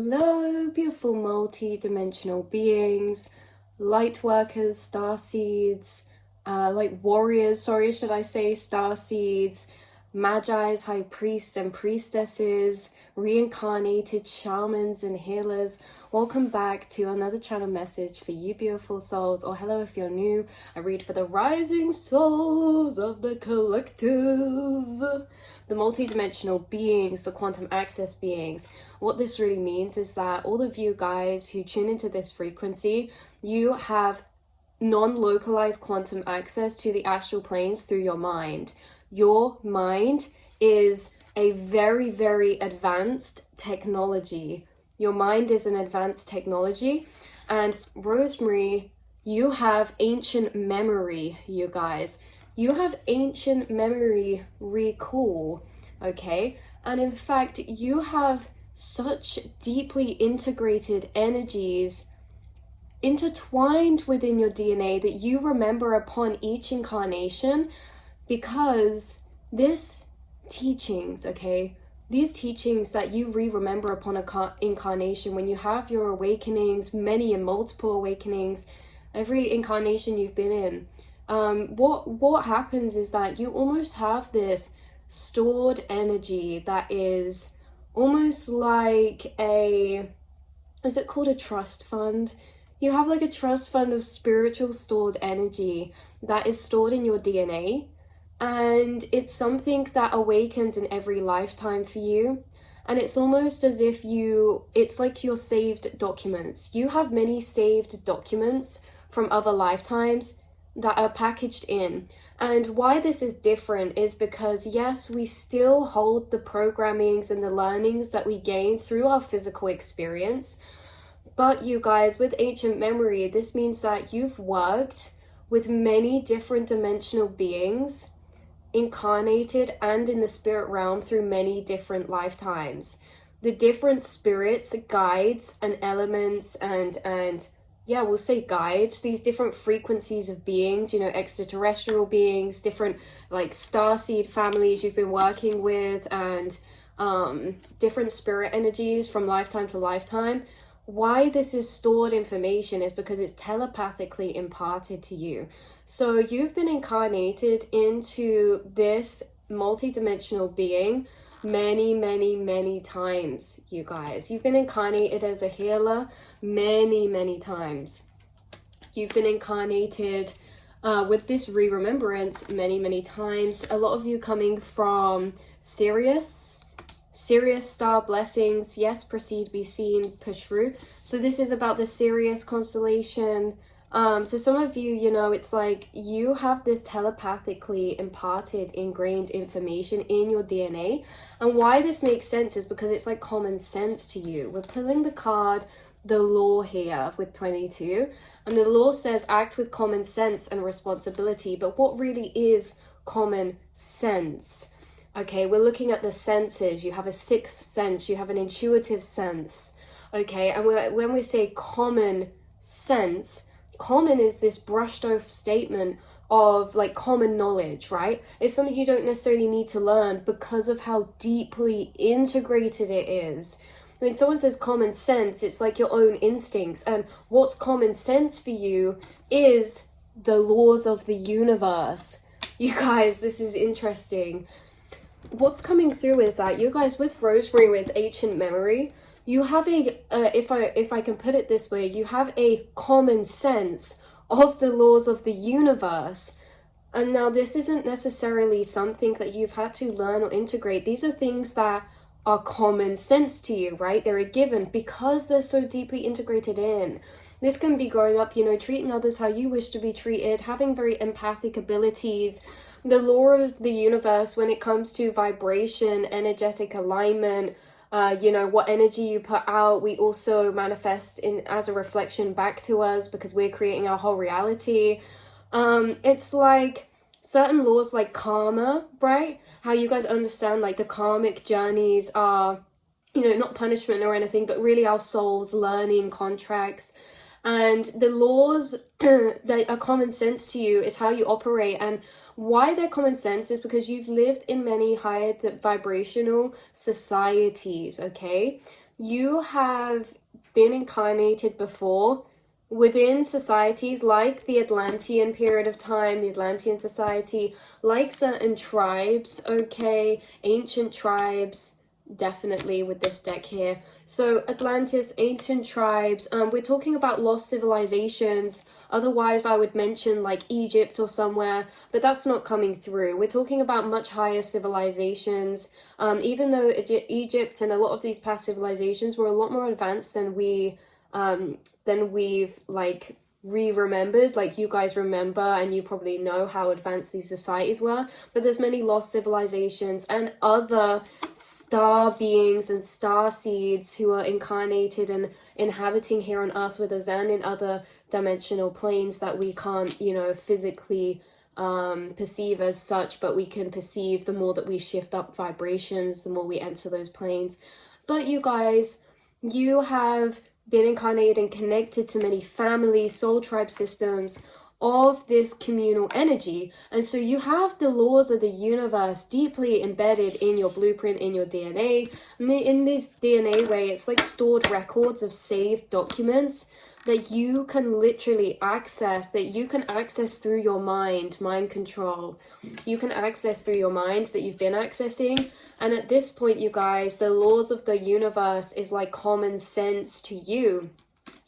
Hello, beautiful multi-dimensional beings, light workers, star seeds, like warriors, sorry, should I say, star seeds, magi's, high priests and priestesses, reincarnated shamans and healers. Welcome back to another channel message for you beautiful souls, or hello if you're new. I read for the rising souls of the collective, the multi-dimensional beings, the quantum access beings. What this really means is that all of you guys who tune into this frequency, you have non-localized quantum access to the astral planes through your mind. Your mind is a very, very advanced technology. Your mind is an advanced technology. And Rosemary, you have ancient memory, you guys. You have ancient memory recall, okay? And in fact, you have such deeply integrated energies intertwined within your DNA that you remember upon each incarnation, because this teachings, okay, these teachings that you remember upon a incarnation, when you have your awakenings, many and multiple awakenings, every incarnation you've been in, what happens is that you almost have this stored energy that is almost like is it called a trust fund? You have like a trust fund of spiritual stored energy that is stored in your DNA, and it's something that awakens in every lifetime for you. And it's almost as if it's like your saved documents. You have many saved documents from other lifetimes that are packaged in. And why this is different is because, yes, we still hold the programmings and the learnings that we gain through our physical experience. But you guys, with ancient memory, this means that you've worked with many different dimensional beings, incarnated and in the spirit realm through many different lifetimes. The different spirits, guides, and elements and yeah, we'll say guides, these different frequencies of beings, you know, extraterrestrial beings, different like starseed families you've been working with, and different spirit energies from lifetime to lifetime. Why this is stored information is because it's telepathically imparted to you. So you've been incarnated into this multi-dimensional being many times, you guys. You've been incarnated as a healer many times. You've been incarnated with this remembrance many times. A lot of you coming from Sirius star blessings. Yes, proceed, be seen, push through. So this is about the Sirius constellation. So some of you, you know, it's like you have this telepathically imparted, ingrained information in your DNA. And why this makes sense is because it's like common sense to you. We're pulling the card, the law here with 22. And the law says act with common sense and responsibility. But what really is common sense? Okay, we're looking at the senses. You have a sixth sense, you have an intuitive sense. Okay, and when we say common sense, common is this brushed off statement of like common knowledge, right? It's something you don't necessarily need to learn because of how deeply integrated it is. When someone says common sense, it's like your own instincts. And what's common sense for you is the laws of the universe. You guys, this is interesting. What's coming through is that you guys, with Rosemary, with ancient memory, you have a if I can put it this way, you have a common sense of the laws of the universe. And now this isn't necessarily something that you've had to learn or integrate. These are things that are common sense to you, right? They're a given because they're so deeply integrated in. This can be growing up, you know, treating others how you wish to be treated, having very empathic abilities, the law of the universe when it comes to vibration, energetic alignment, you know, what energy you put out, we also manifest in as a reflection back to us because we're creating our whole reality. It's like certain laws like karma, right? How you guys understand like the karmic journeys are, you know, not punishment or anything, but really our souls learning contracts. And the laws that are common sense to you is how you operate. And why they're common sense is because you've lived in many higher vibrational societies, okay? you have been incarnated before within societies like the Atlantean period of time, the Atlantean society, like certain tribes, okay, ancient tribes, definitely with this deck here. So Atlantis, ancient tribes, we're talking about lost civilizations. Otherwise I would mention like Egypt or somewhere, but that's not coming through. We're talking about much higher civilizations, even though Egypt and a lot of these past civilizations were a lot more advanced than we've like remembered. Like you guys remember and you probably know how advanced these societies were, but there's many lost civilizations and other star beings and star seeds who are incarnated and inhabiting here on Earth with us and in other dimensional planes that we can't, you know, physically perceive as such, but we can perceive the more that we shift up vibrations, the more we enter those planes. But you guys, you have been incarnated and connected to many family, soul tribe systems of this communal energy. And so you have the laws of the universe deeply embedded in your blueprint, in your DNA. And in this DNA way, it's like stored records of saved documents that you can literally access, that you can access through your mind control. You can access through your mind that you've been accessing. And at this point, you guys, the laws of the universe is like common sense to you,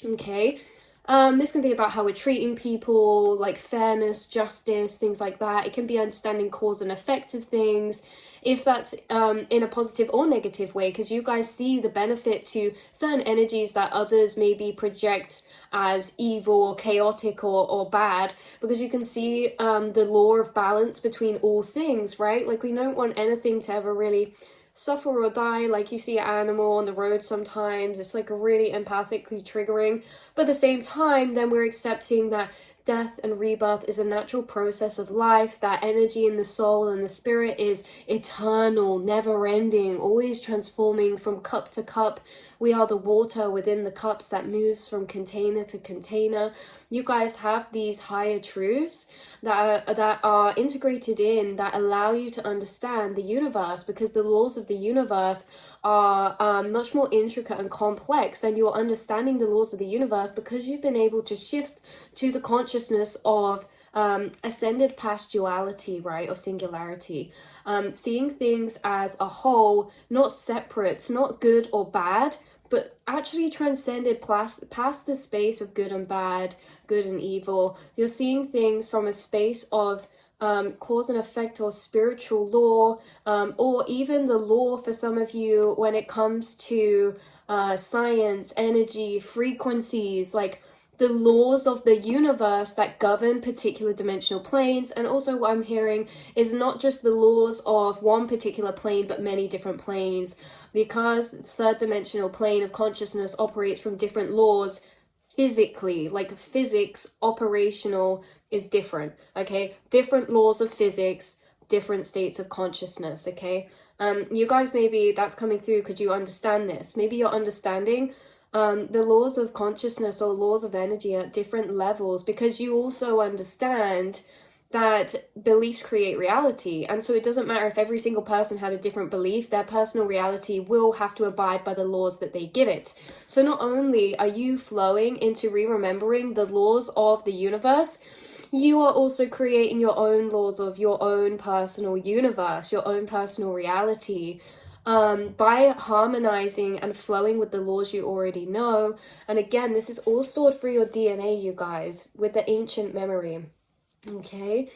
okay? This can be about how we're treating people, like fairness, justice, things like that. It can be understanding cause and effect of things, if that's in a positive or negative way, because you guys see the benefit to certain energies that others maybe project as evil or chaotic or bad, because you can see the law of balance between all things, right? Like we don't want anything to ever really suffer or die. Like you see an animal on the road sometimes, it's like really empathically triggering, but at the same time then we're accepting that death and rebirth is a natural process of life, that energy in the soul and the spirit is eternal, never ending, always transforming from cup to cup. We are the water within the cups that moves from container to container. You guys have these higher truths that are integrated in, that allow you to understand the universe, because the laws of the universe are much more intricate and complex, and you're understanding the laws of the universe because you've been able to shift to the consciousness of ascended past duality, right, or singularity, seeing things as a whole, not separate, not good or bad, but actually transcended past the space of good and bad, good and evil. You're seeing things from a space of cause and effect, or spiritual law, or even the law for some of you when it comes to science, energy, frequencies, like the laws of the universe that govern particular dimensional planes. And also what I'm hearing is not just the laws of one particular plane, but many different planes, because the third dimensional plane of consciousness operates from different laws physically, like physics, operational is different, okay? Different laws of physics, different states of consciousness, okay? You guys, maybe that's coming through. Could you understand this? Maybe you're understanding the laws of consciousness or laws of energy at different levels, because you also understand that beliefs create reality. And so it doesn't matter if every single person had a different belief, their personal reality will have to abide by the laws that they give it. So not only are you flowing into remembering the laws of the universe, you are also creating your own laws of your own personal universe, your own personal reality, by harmonizing and flowing with the laws you already know. And again, this is all stored through your DNA, you guys, with the ancient memory. Okay,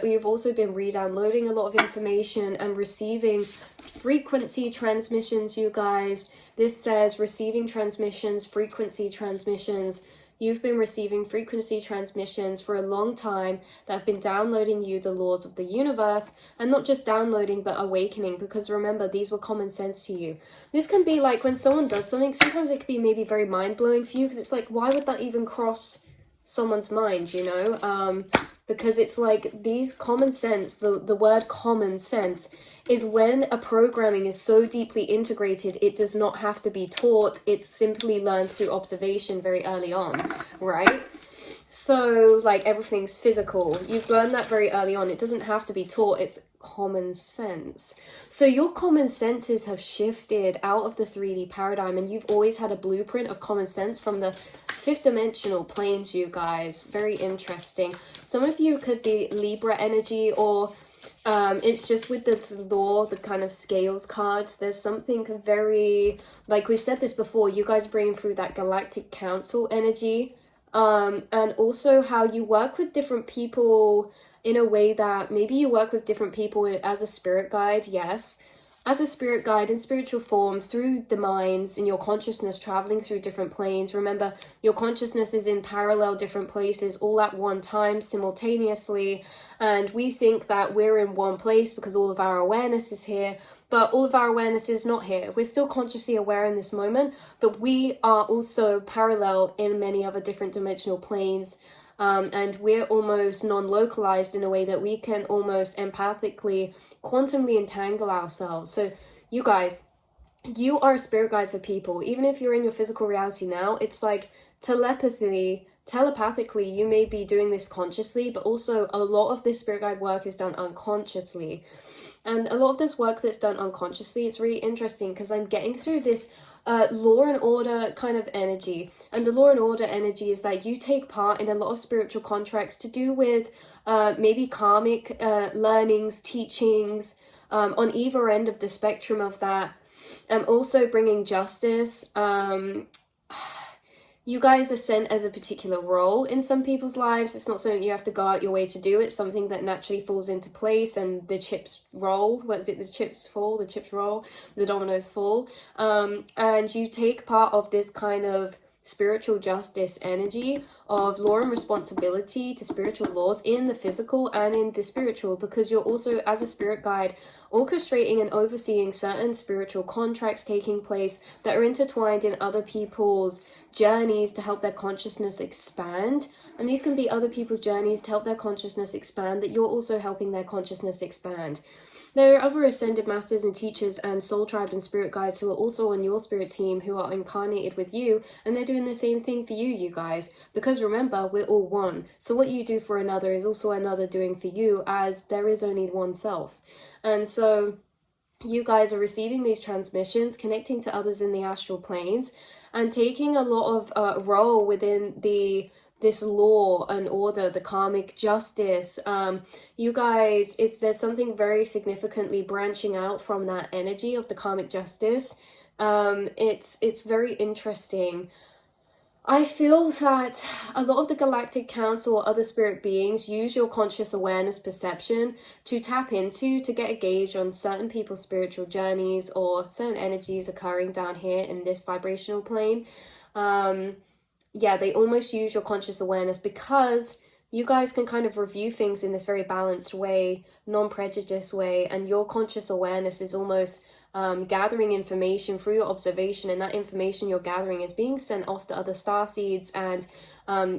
we've also been re-downloading a lot of information and receiving frequency transmissions, you guys. This says receiving transmissions, frequency transmissions. You've been receiving frequency transmissions for a long time that have been downloading you the laws of the universe, and not just downloading but awakening, because remember, these were common sense to you. This can be like when someone does something, sometimes it can be maybe very mind-blowing for you, because it's like, why would that even cross someone's mind, you know? Because it's like these common sense, the word common sense is when a programming is so deeply integrated, it does not have to be taught, it's simply learned through observation very early on, right? So like everything's physical. You've learned that very early on. It doesn't have to be taught. It's common sense. So your common senses have shifted out of the 3D paradigm, and you've always had a blueprint of common sense from the fifth dimensional planes, you guys. Very interesting. Some of you could be Libra energy, or it's just with this law, the kind of scales cards, there's something very, like we've said this before, you guys bring through that galactic council energy. And also how you work with different people in a way that maybe you work with different people as a spirit guide, yes, as a spirit guide in spiritual form through the minds and your consciousness traveling through different planes. Remember, your consciousness is in parallel different places all at one time simultaneously, and we think that we're in one place because all of our awareness is here. But all of our awareness is not here. We're still consciously aware in this moment, but we are also parallel in many other different dimensional planes. And we're almost non-localized in a way that we can almost empathically, quantumly entangle ourselves. So you guys, you are a spirit guide for people. Even if you're in your physical reality now, it's like telepathically, you may be doing this consciously, but also a lot of this spirit guide work is done unconsciously. And a lot of this work that's done unconsciously, it's really interesting because I'm getting through this law and order kind of energy. And the law and order energy is that you take part in a lot of spiritual contracts to do with maybe karmic learnings, teachings, on either end of the spectrum of that. Also bringing justice. You guys are sent as a particular role in some people's lives. It's not something you have to go out your way to do. It's something that naturally falls into place, and the chips roll. What is it? The chips fall, the chips roll, the dominoes fall. And you take part of this kind of spiritual justice energy of law and responsibility to spiritual laws in the physical and in the spiritual, because you're also, as a spirit guide, orchestrating and overseeing certain spiritual contracts taking place that are intertwined in other people's journeys to help their consciousness expand. And these can be other people's journeys to help their consciousness expand, that you're also helping their consciousness expand. There are other ascended masters and teachers and soul tribe and spirit guides who are also on your spirit team, who are incarnated with you, and they're doing the same thing for you guys. Because remember, we're all one. So what you do for another is also another doing for you, as there is only one self. And so you guys are receiving these transmissions, connecting to others in the astral planes, and taking a lot of role within this law and order, the karmic justice. You guys, there's something very significantly branching out from that energy of the karmic justice. It's very interesting. I feel that a lot of the Galactic Council or other spirit beings use your conscious awareness perception to tap into, to get a gauge on certain people's spiritual journeys or certain energies occurring down here in this vibrational plane. Yeah, they almost use your conscious awareness because you guys can kind of review things in this very balanced way, non-prejudiced way, and your conscious awareness is almost gathering information through your observation, and that information you're gathering is being sent off to other starseeds and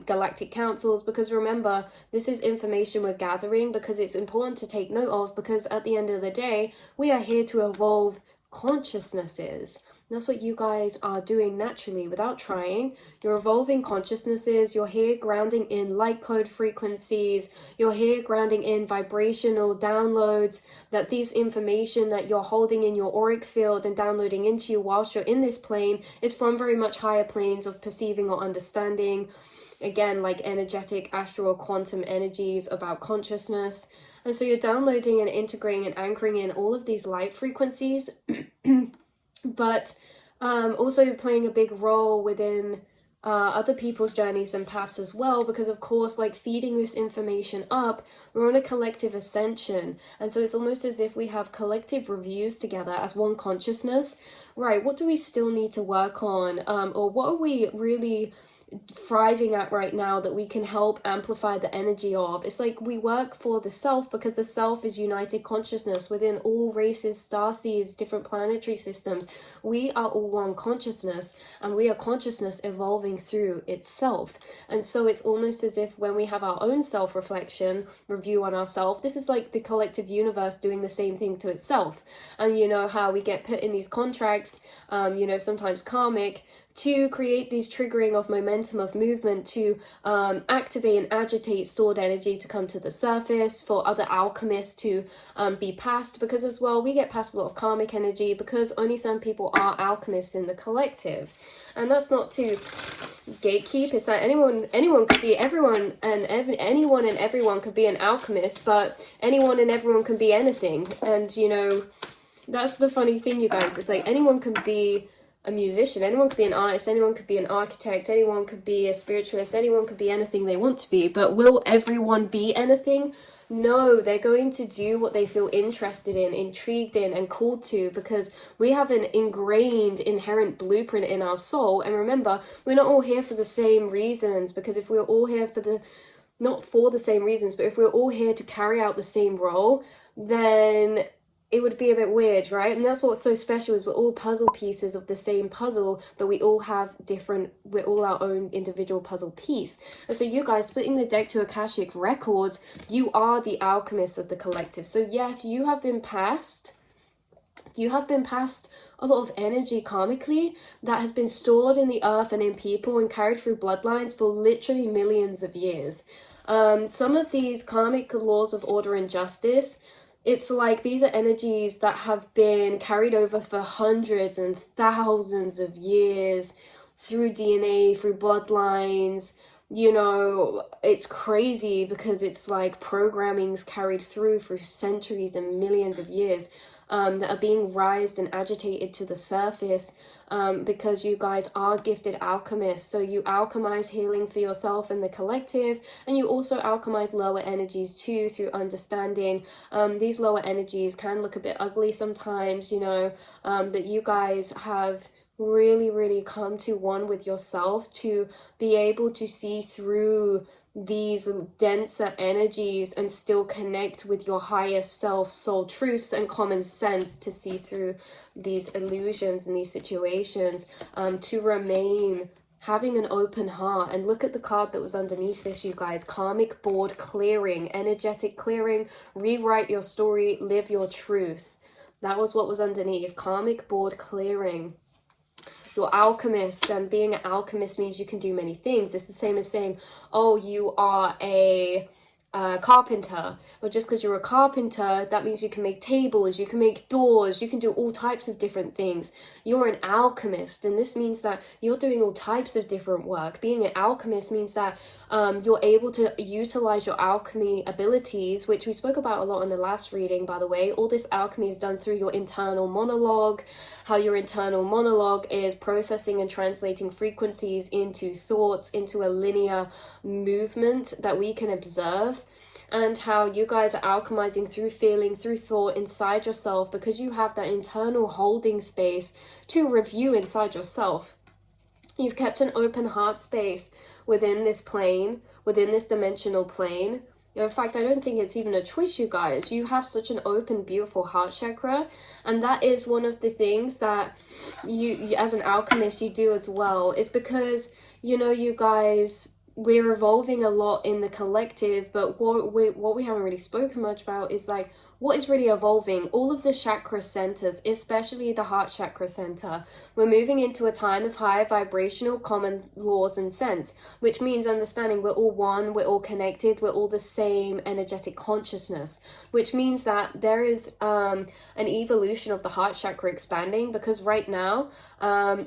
galactic councils. Because remember, this is information we're gathering because it's important to take note of, because at the end of the day, we are here to evolve consciousnesses. And that's what you guys are doing naturally without trying. You're evolving consciousnesses. You're here grounding in light code frequencies. You're here grounding in vibrational downloads, that these information that you're holding in your auric field and downloading into you whilst you're in this plane is from very much higher planes of perceiving or understanding. Again, like energetic, astral, quantum energies about consciousness. And so you're downloading and integrating and anchoring in all of these light frequencies. But also playing a big role within other people's journeys and paths as well, because of course, like feeding this information up, we're on a collective ascension, and so it's almost as if we have collective reviews together as one consciousness. Right, what do we still need to work on, or what are we really thriving at right now that we can help amplify the energy of? It's like we work for the self, because the self is united consciousness within all races, starseeds, different planetary systems. We are all one consciousness, and we are consciousness evolving through itself. And so it's almost as if when we have our own self-reflection, review on ourselves, this is like the collective universe doing the same thing to itself. And you know how we get put in these contracts, sometimes karmic, to create these triggering of momentum, of movement, to activate and agitate stored energy to come to the surface, for other alchemists to be passed, because as well we get passed a lot of karmic energy because only some people are alchemists in the collective. And that's not to gatekeep, it's that anyone could be everyone, and anyone and everyone could be an alchemist, but anyone and everyone can be anything. And you know, that's the funny thing, you guys. It's like anyone can be a musician, anyone could be an artist, anyone could be an architect, anyone could be a spiritualist, anyone could be anything they want to be. But will everyone be anything? No, they're going to do what they feel interested in, intrigued in, and called to, because we have an ingrained, inherent blueprint in our soul. And remember, we're not all here for the same reasons, because if we're all here for the, not for the same reasons, but if we're all here to carry out the same role, then it would be a bit weird, right? And that's what's so special, is we're all puzzle pieces of the same puzzle, but we all have different, we're all our own individual puzzle piece. And so you guys, splitting the deck to Akashic records, you are the alchemists of the collective. So yes, you have been passed a lot of energy karmically that has been stored in the earth and in people and carried through bloodlines for literally millions of years. Some of these karmic laws of order and justice, it's like these are energies that have been carried over for hundreds and thousands of years through DNA, through bloodlines. You know, it's crazy because it's like programming's carried through for centuries and millions of years that are being raised and agitated to the surface. Because you guys are gifted alchemists. So you alchemize healing for yourself and the collective, and you also alchemize lower energies too through understanding. These lower energies can look a bit ugly sometimes, you know, but you guys have really come to one with yourself to be able to see through these denser energies and still connect with your highest self, soul truths, and common sense to see through these illusions and these situations, to remain having an open heart. And look at the card that was underneath this, you guys. Karmic board clearing, energetic clearing, rewrite your story, live your truth. That was what was underneath. Karmic board clearing. You're alchemists, and being an alchemist means you can do many things. It's the same as saying, oh, you are a carpenter. Well, just because you're a carpenter, that means you can make tables, you can make doors, you can do all types of different things. You're an alchemist, and this means that you're doing all types of different work. Being an alchemist means that you're able to utilize your alchemy abilities, which we spoke about a lot in the last reading, by the way. All this alchemy is done through your internal monologue, how your internal monologue is processing and translating frequencies into thoughts, into a linear movement that we can observe. And how you guys are alchemizing through feeling, through thought inside yourself, because you have that internal holding space to review inside yourself. You've kept an open heart space within this plane, within this dimensional plane. In fact, I don't think it's even a choice, you guys. You have such an open, beautiful heart chakra, and that is one of the things that you as an alchemist, you do as well. It's because, you know, you guys, we're evolving a lot in the collective, but what we haven't really spoken much about is like what is really evolving. All of the chakra centers, especially the heart chakra center, we're moving into a time of higher vibrational common laws and sense, which means understanding we're all one, we're all connected, we're all the same energetic consciousness, which means that there is an evolution of the heart chakra expanding, because right now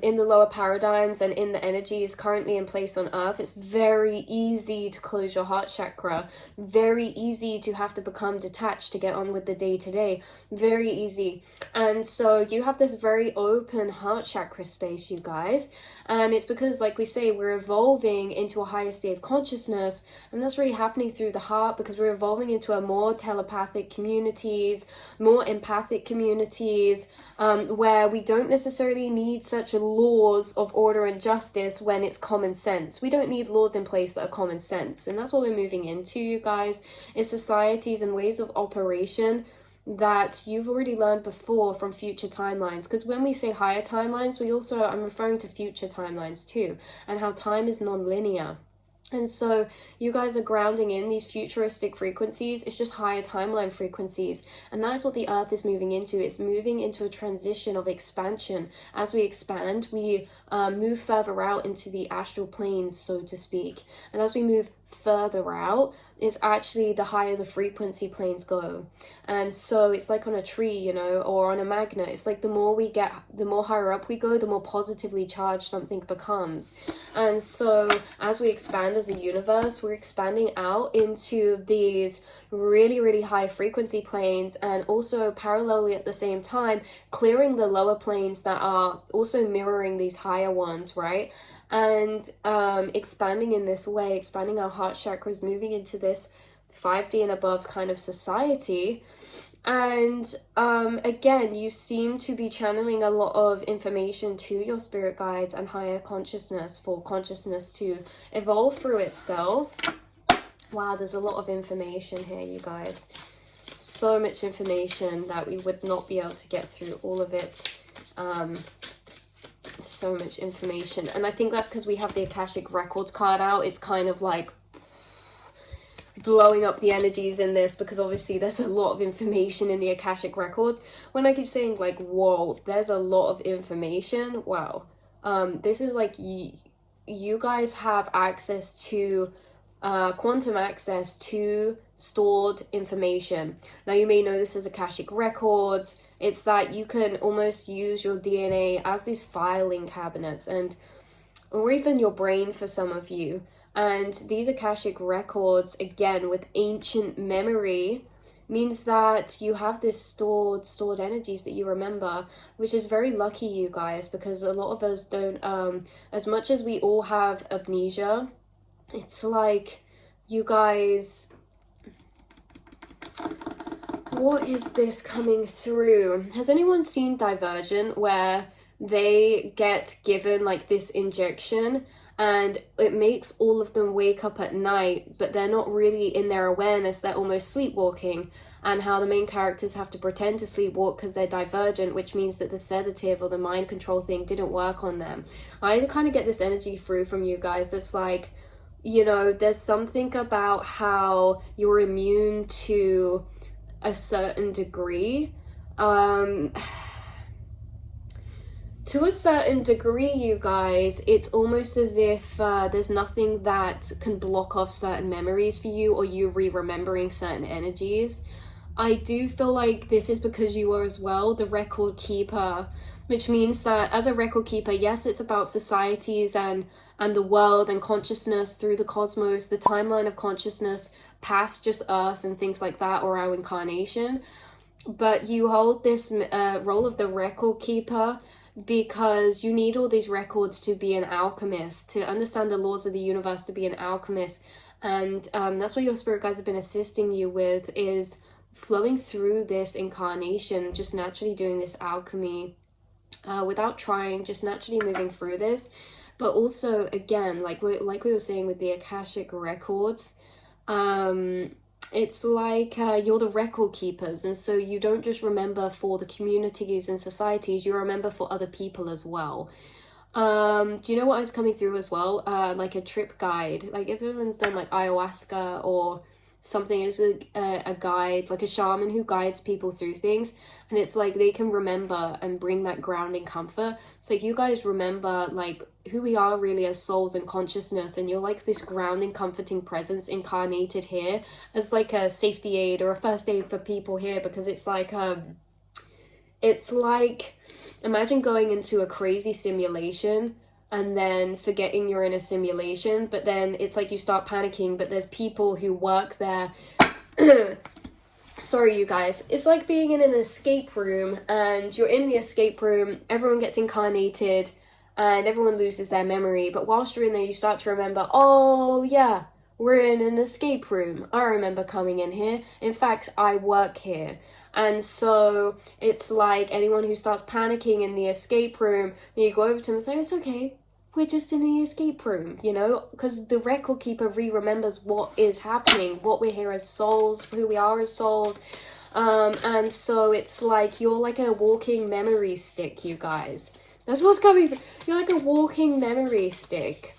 in the lower paradigms and in the energies currently in place on earth, it's very easy to close your heart chakra, very easy to have to become detached to get on with the day-to-day, very easy. And so you have this very open heart chakra space, you guys, and it's because, like we say, we're evolving into a higher state of consciousness, and that's really happening through the heart, because we're evolving into a more telepathic communities, more empathic communities, where we don't necessarily need such laws of order and justice when it's common sense. We don't need laws in place that are common sense, and that's what we're moving into, you guys, is societies and ways of operation that you've already learned before from future timelines. Because when we say higher timelines, I'm referring to future timelines too, and how time is non-linear. And so you guys are grounding in these futuristic frequencies. It's just higher timeline frequencies. And that is what the earth is moving into. It's moving into a transition of expansion. As we expand, we move further out into the astral planes, so to speak. And as we move further out, it's actually the higher the frequency planes go. And so it's like on a tree, you know, or on a magnet. It's like the more we get, the more higher up we go, the more positively charged something becomes. And so as we expand as a universe, we're expanding out into these really, really high frequency planes, and also parallelly at the same time clearing the lower planes that are also mirroring these higher ones, right? And expanding in this way, expanding our heart chakras, moving into this 5D and above kind of society. And again, you seem to be channeling a lot of information to your spirit guides and higher consciousness for consciousness to evolve through itself. Wow, there's a lot of information here, you guys. So much information that we would not be able to get through all of it. So much information. And I think that's because we have the Akashic Records card out. It's kind of like blowing up the energies in this, because obviously there's a lot of information in the Akashic Records. When I keep saying like, whoa, there's a lot of information, wow. This is like, you guys have access to quantum access to stored information. Now you may know this as Akashic Records. It's that you can almost use your DNA as these filing cabinets, and or even your brain for some of you. And these Akashic Records, again with ancient memory, means that you have this stored energies that you remember, which is very lucky, you guys, because a lot of us don't, as much as we all have amnesia, it's like, you guys, what is this coming through? Has anyone seen Divergent, where they get given like this injection and it makes all of them wake up at night, but they're not really in their awareness, they're almost sleepwalking, and how the main characters have to pretend to sleepwalk because they're divergent, which means that the sedative or the mind control thing didn't work on them. I kind of get this energy through from you guys that's like, you know, there's something about how you're immune to a certain degree. To a certain degree, you guys, it's almost as if there's nothing that can block off certain memories for you, or you re-remembering certain energies. I do feel like this is because you are as well the record keeper, which means that as a record keeper, yes, it's about societies and the world and consciousness through the cosmos, the timeline of consciousness past just Earth and things like that, or our incarnation. But you hold this role of the record keeper because you need all these records to be an alchemist, to understand the laws of the universe, to be an alchemist. And that's what your spirit guides have been assisting you with, is flowing through this incarnation, just naturally doing this alchemy without trying, just naturally moving through this. But also, again, like we were saying with the Akashic Records, it's like you're the record keepers, and so you don't just remember for the communities and societies, you remember for other people as well. Do you know what is coming through as well? Like a trip guide. Like if everyone's done like ayahuasca or something, as a guide, like a shaman who guides people through things, and it's like they can remember and bring that grounding comfort. So you guys remember like who we are really as souls and consciousness, and you're like this grounding, comforting presence incarnated here as like a safety aid or a first aid for people here, because it's like imagine going into a crazy simulation and then forgetting you're in a simulation, but then it's like you start panicking, but there's people who work there. Sorry, you guys. It's like being in an escape room, and you're in the escape room, everyone gets incarnated, and everyone loses their memory. But whilst you're in there, you start to remember, oh yeah, we're in an escape room. I remember coming in here. In fact, I work here. And so it's like anyone who starts panicking in the escape room, you go over to them and say, it's okay, we're just in the escape room, you know, because the record keeper remembers what is happening, what we're here as souls, who we are as souls. And so it's like you're like a walking memory stick, you guys. That's what's coming. You're like a walking memory stick.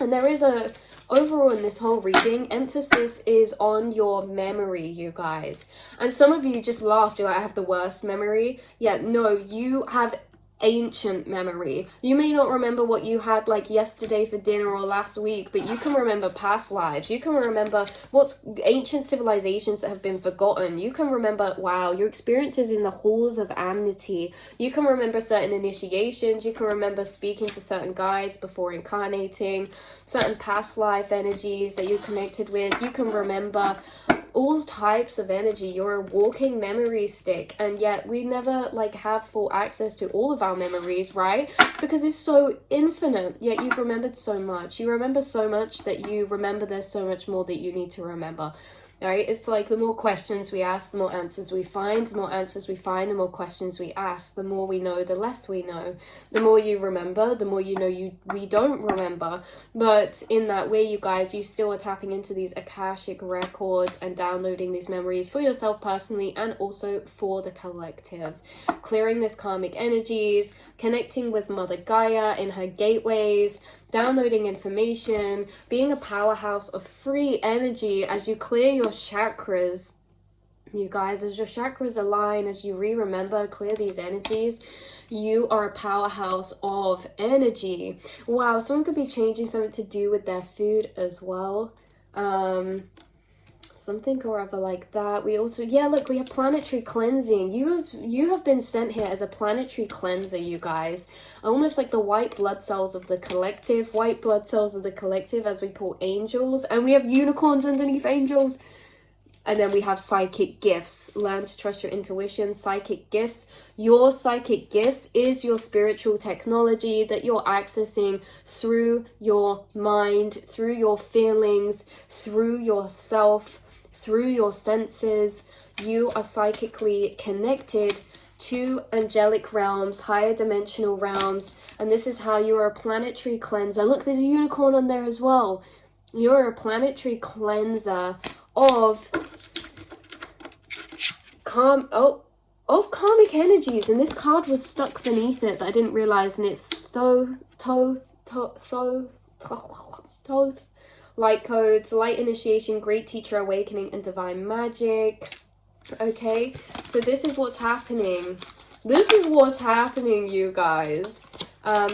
And there is a overall in this whole reading, emphasis is on your memory, you guys. And some of you just laughed, you're like, I have the worst memory. Yeah, no, you have ancient memory. You may not remember what you had like yesterday for dinner or last week, but you can remember past lives. You can remember what's ancient civilizations that have been forgotten. You can remember, wow, your experiences in the halls of amity. You can remember certain initiations. You can remember speaking to certain guides before incarnating, certain past life energies that you connected with. You can remember all types of energy. You're a walking memory stick, and yet we never like have full access to all of our memories, right? Because it's so infinite, yet you've remembered so much. You remember so much that you remember there's so much more that you need to remember. Right? It's like the more questions we ask, the more answers we find. The more answers we find, the more questions we ask. The more we know, the less we know. The more you remember, the more you know we don't remember. But in that way, you guys, you still are tapping into these Akashic records and downloading these memories for yourself personally and also for the collective. Clearing this karmic energies, connecting with Mother Gaia in her gateways, downloading information, being a powerhouse of free energy as you clear your chakras. You guys, as your chakras align, as you remember, clear these energies, you are a powerhouse of energy. Wow, someone could be changing something to do with their food as well. Something or other like that. We also, yeah, look, we have planetary cleansing. You have been sent here as a planetary cleanser, you guys. Almost like the white blood cells of the collective. White blood cells of the collective as we pull angels. And we have unicorns underneath angels. And then we have psychic gifts. Learn to trust your intuition. Psychic gifts. Your psychic gifts is your spiritual technology that you're accessing through your mind, through your feelings, through yourself, through your senses. You are psychically connected to angelic realms, higher dimensional realms. And this is how you are a planetary cleanser. Look, there's a unicorn on there as well. You're a planetary cleanser of karmic energies, and this card was stuck beneath it that I didn't realize, and it's Thoth, light codes, light initiation, great teacher awakening, and divine magic. Okay, so this is what's happening. This is what's happening, you guys.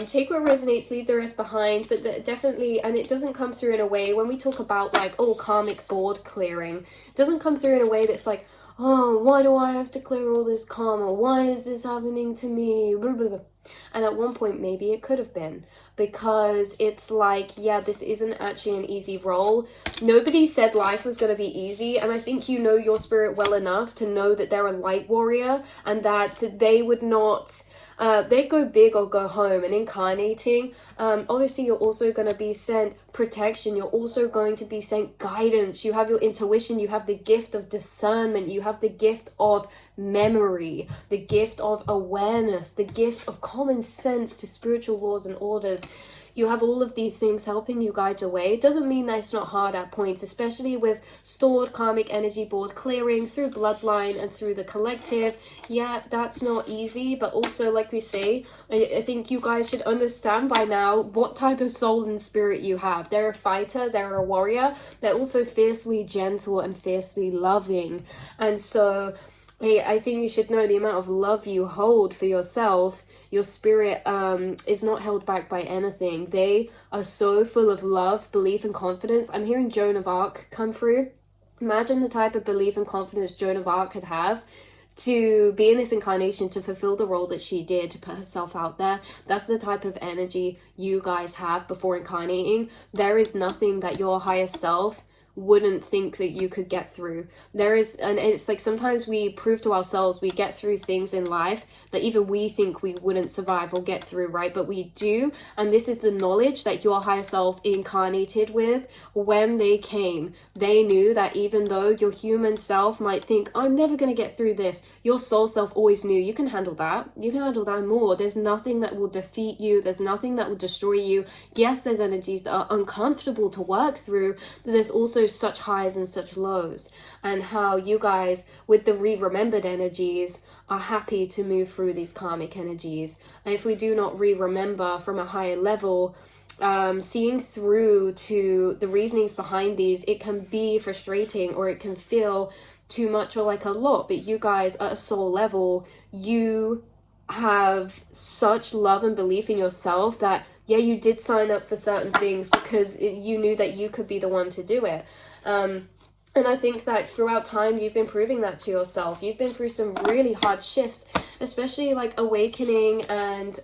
Take what resonates, leave the rest behind, but definitely, and it doesn't come through in a way, when we talk about like, oh, karmic board clearing, it doesn't come through in a way that's like, oh, why do I have to clear all this karma? Why is this happening to me? Blah, blah, blah. And at one point, maybe it could have been, because it's like, yeah, this isn't actually an easy role. Nobody said life was going to be easy, and I think you know your spirit well enough to know that they're a light warrior, and that they would not... they go big or go home. And incarnating, obviously you're also going to be sent protection. You're also going to be sent guidance. You have your intuition. You have the gift of discernment. You have the gift of memory, the gift of awareness, the gift of common sense to spiritual laws and orders. You have all of these things helping you guide your way. It doesn't mean that it's not hard at points, especially with stored karmic energy board clearing through bloodline and through the collective. Yeah, that's not easy, but also, like we say, I think you guys should understand by now what type of soul and spirit you have. They're a fighter, they're a warrior, they're also fiercely gentle and fiercely loving. And so I think you should know the amount of love you hold for yourself. Your spirit is not held back by anything. They are so full of love, belief, and confidence. I'm hearing Joan of Arc come through. Imagine the type of belief and confidence Joan of Arc could have to be in this incarnation, to fulfill the role that she did, to put herself out there. That's the type of energy you guys have before incarnating. There is nothing that your higher self wouldn't think that you could get through. There is, and it's like sometimes we prove to ourselves we get through things in life that even we think we wouldn't survive or get through, right? But we do, and this is the knowledge that your higher self incarnated with. When they came, they knew that even though your human self might think, I'm never going to get through this, your soul self always knew you can handle that. You can handle that more. There's nothing that will defeat you. There's nothing that will destroy you. Yes, there's energies that are uncomfortable to work through, but there's also such highs and such lows. And how you guys, with the re-remembered energies, are happy to move through these karmic energies. And if we do not re-remember from a higher level, seeing through to the reasonings behind these, it can be frustrating, or it can feel too much or like a lot. But you guys, at a soul level, you have such love and belief in yourself that, yeah, you did sign up for certain things because you knew that you could be the one to do it. And I think that throughout time, you've been proving that to yourself. You've been through some really hard shifts, especially like awakening and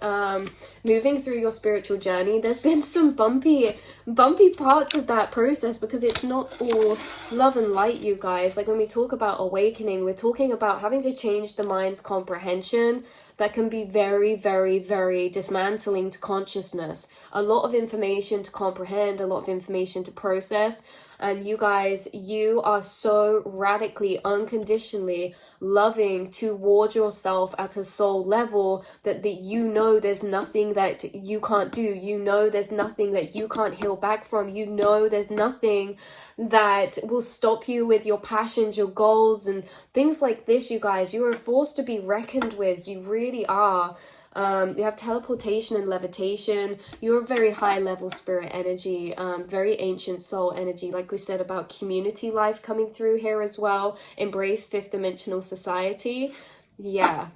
moving through your spiritual journey. There's been some bumpy parts of that process, because it's not all love and light, you guys. Like when we talk about awakening, we're talking about having to change the mind's comprehension. That can be very, very, very dismantling to consciousness. A lot of information to comprehend, a lot of information to process. And you guys, you are so radically, unconditionally loving toward yourself at a soul level that you know there's nothing that you can't do. You know there's nothing that you can't heal back from. You know there's nothing that will stop you with your passions, your goals, and things like this, you guys. You are a force to be reckoned with. You really are. You have teleportation and levitation. You're a very high level spirit energy, very ancient soul energy, like we said about community life coming through here as well. Embrace fifth dimensional society. Yeah.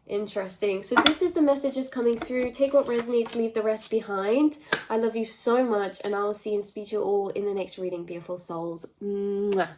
Interesting. So this is the messages coming through. Take what resonates, leave the rest behind. I love you so much, and I will see and speak to you all in the next reading, beautiful souls. Mwah.